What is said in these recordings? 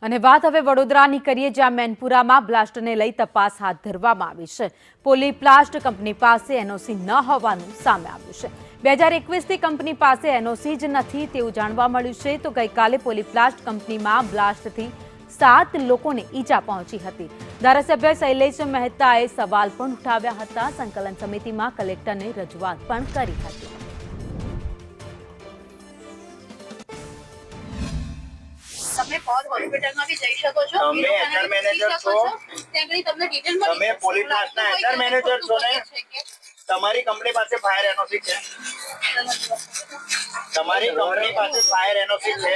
અને વાત હવે વડોદરાની કરીએ, જ્યાં મેનપુરામાં બ્લાસ્ટને લઈ તપાસ હાથ ધરવામાં આવી છે। પોલીપ્લાસ્ટ કંપની પાસે એનઓસી ન હોવાનું સામે આવ્યું છે। 2021થી કંપની પાસે એનઓસી જ નથી તેવું જાણવા મળ્યું છે। તો ગઈકાલે પોલીપ્લાસ્ટ કંપનીમાં બ્લાસ્ટથી 7 લોકોને ઈજા પહોંચી હતી। ધારાસભ્ય શૈલેષ મહેતાએ સવાલ પણ ઉઠાવ્યા હતા। સંકલન સમિતિમાં કલેક્ટરને રજૂઆત પણ કરી હતી। તમે પૌધ હોસ્પિટલમાં બી જઈ શકો છો। તમે એચઆર મેનેજર છો, તમને ડિટેલ મળી તમે પોલીપ્લાસ્ટના એચઆર મેનેજર છો ને? તમારી કંપની પાસે ફાયર એનઓસી છે? તમારી કંપની પાસે ફાયર એનઓસી છે?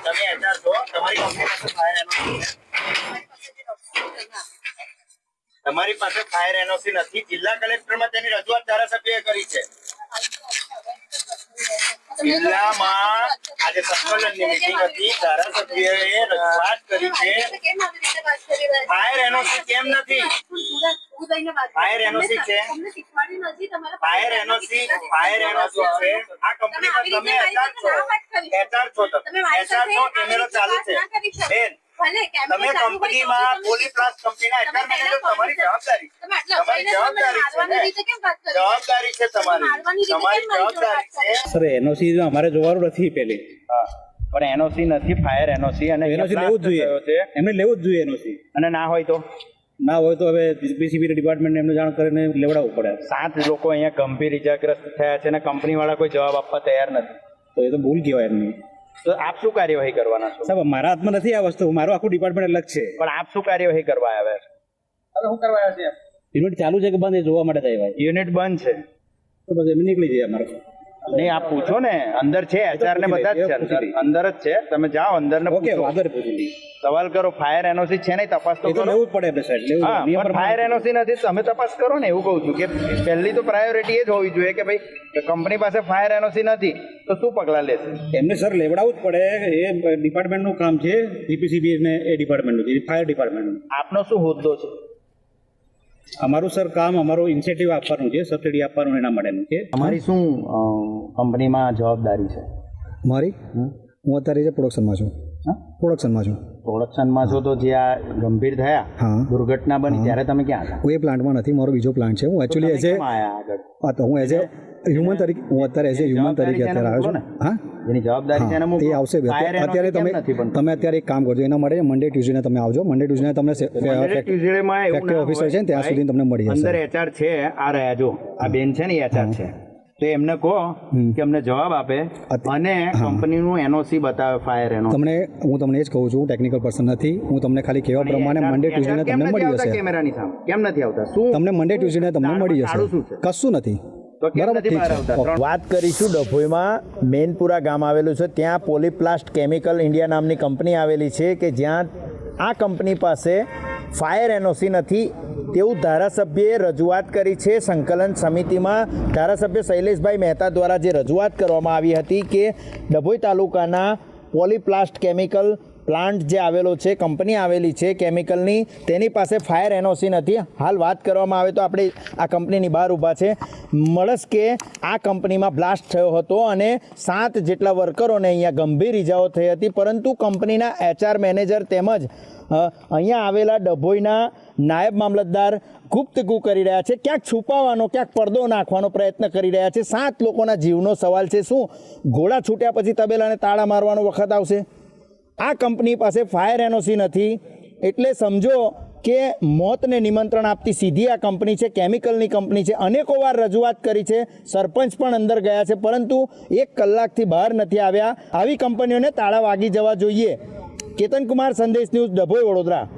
તમે એચઆર છો, તમારી કંપની પાસે ફાયર એનઓસી છે? તમારી પાસે ફાયર એનઓસી નથી। જિલ્લા કલેક્ટરમાં તેની રજૂઆત ધારાસભ્યએ કરી છે। જિલ્લામાં આજે સંકલનની મીટિંગ હતી, ધારાસભ્યએ રજૂઆત કરી છે। ફાયર એનઓસી કેમ નથી? ફાયર એનઓસી છે, ફાયર એનઓસી છે। આ કંપનીમાં તમે એચઆર છો, તમે એચઆર છો, કેમેરો ચાલુ છે બેન। તમે કંપનીમાં પોલીપ્લાસ્ટ કંપનીના એચઆર મેનેજર, તમારી જવાબદારી છે તમારી જવાબદારી છે। સર એનઓસી અમારે જોવાનું નથી પેલી, પણ એનઓસી નથી, ફાયર એનઓસી, અને એનઓસી લેવું જ જોઈએ, એમને લેવું જ જોઈએ એનઓસી। અને ના હોય તો હવે જીપીસીબી ડિપાર્ટમેન્ટ એમને જાણ કરીને લેવડાવવું પડે। 7 લોકો અહીંયા ગંભીર ઇજાગ્રસ્ત થયા છે અને કંપનીવાળા કોઈ જવાબ આપવા તૈયાર નથી, તો એ તો ભૂલ કહેવાય એમની। તો આપ શું કાર્યવાહી કરવાના છો? સાહેબ મારા હાથમાં નથી આ વસ્તુ, મારું આખું ડિપાર્ટમેન્ટ અલગ છે। પણ આપ શું કાર્યવાહી કરવા આવ્યા છો? શું કરવા આવ્યા છે? યુનિટ ચાલુ છે કે બંધ, એ જોવા માટે આવ્યા। યુનિટ બંધ છે તો બસ એમ નીકળી જાય અમારે। નહીં, આપ પૂછો ને, અંદર છે એચઆર ને બધા જ છે, અંદર જ છે, તમે જાઓ અંદર ને ઓકે, પૂછો, આગળ પૂછી સવાલ કરો। ફાયર એનઓસી છે નહીં, તપાસ તો એ તો કરો। લેવું જ પડે આપણે સાહેબ, લેવું હા, નિયમ પણ ફાયર એનઓસી નથી, તમે તપાસ કરો ને, એવું કહું છું કે પહેલી તો પ્રાયોરિટી એ જ હોવી જોઈએ કે ભાઈ કંપની પાસે ફાયર એનઓસી નથી તો શું પગલાં લેશે? એમને સર લેવડાવવું જ પડે, એ ડિપાર્ટમેન્ટનું કામ છે, જીપીસીબી ને એ ડિપાર્ટમેન્ટનું છે, ફાયર ડિપાર્ટમેન્ટનું। આપનો શું હોદ્દો છે? અમારું સર કામ, અમારું ઇન્સેન્ટિવ આપવાનું છે, સબસિડી આપવાનું એના માટેનું છે। તમારી શું કંપનીમાં જવાબદારી છે? મારી હું અત્યારે જે પ્રોડક્શનમાં છું। પ્રોડક્શનમાં છો તો જે આ ગંભીર થયા, હા, દુર્ઘટના બની, ત્યારે તમે ક્યાં હતા? હું એ પ્લાન્ટમાં નથી, મારો બીજો પ્લાન્ટ છે। હું એકચ્યુઅલી એઝ એ હ્યુમન તરીકે, હું અત્યારે એઝ એ હ્યુમન તરીકે અત્યારે આવ્યો છું। હા, એની જવાબદારી છે, એ આવશે। અત્યારે તમે અત્યારે એક કામ કરજો, એના માટે મંડે ટ્યુઝડે તમે આવજો। મંડે ટ્યુઝડે તમને ફેક્ટરી ઓફિસર છે ને ત્યાં સુધી તમને મળી જશે। અંદર એચઆર છે, આ રહ્યા જો, આ બેન છે ને એચઆર છે, તો એમને કહો કે અમને જવાબ આપે અને કંપનીનું એનઓસી બતાવે, ફાયર એનઓસી। હું તમને એ જ કહું છું, ટેકનિકલ પર્સન નથી હું, તમને ખાલી કહેવા પ્રમાણે મંડે ટ્યુઝડે તમને મળી જશે। કેમેરાની સામે કેમ નથી આવતા? શું તમને મંડે ટ્યુઝડે તમને મળી જશે, કશું નથી। વાત કરીશું ડભોઈમાં મેનપુરા ગામ આવેલું છે, ત્યાં પોલીપ્લાસ્ટ કેમિકલ ઇન્ડિયા નામની કંપની આવેલી છે કે જ્યાં આ કંપની પાસે ફાયર એનઓસી નથી તેવું ધારાસભ્યએ રજૂઆત કરી છે। સંકલન સમિતિમાં ધારાસભ્ય શૈલેષભાઈ મહેતા દ્વારા જે રજૂઆત કરવામાં આવી હતી કે ડભોઈ તાલુકાના પોલીપ્લાસ્ટ કેમિકલ પ્લાન્ટ જે આવેલો છે, કંપની આવેલી છે કેમિકલની, તેની પાસે ફાયર એનઓસી નથી। હાલ વાત કરવામાં આવે તો આપણે આ કંપનીની બહાર ઊભા છે। મળસ કે આ કંપનીમાં બ્લાસ્ટ થયો હતો અને 7 જેટલા વર્કરોને અહીંયા ગંભીર ઇજાઓ થઈ હતી, પરંતુ કંપનીના એચઆર મેનેજર તેમજ અહીંયા આવેલા ડભોઈના નાયબ મામલતદાર ગુપ્તગુ કરી રહ્યા છે, ક્યાંક છુપાવવાનો, ક્યાંક પડદો નાખવાનો પ્રયત્ન કરી રહ્યા છે। 7 લોકોના જીવનો સવાલ છે। શું ઘોડા છૂટ્યા પછી તબેલાને તાળા મારવાનો વખત આવશે? આ કંપની પાસે ફાયર એનઓસી નથી એટલે સમજો કે મોતને નિમંત્રણ આપતી સીધી આ કંપની છે, કેમિકલની કંપની છે। અનેકો વાર રજૂઆત કરી છે, સરપંચ પણ અંદર ગયા છે, પરંતુ 1 કલાકથી બહાર નથી આવ્યા। આવી કંપનીઓને તાળા વાગી જવા જોઈએ। કેતન કુમાર, સંદેશ ન્યૂઝ, ડભોઈ, વડોદરા।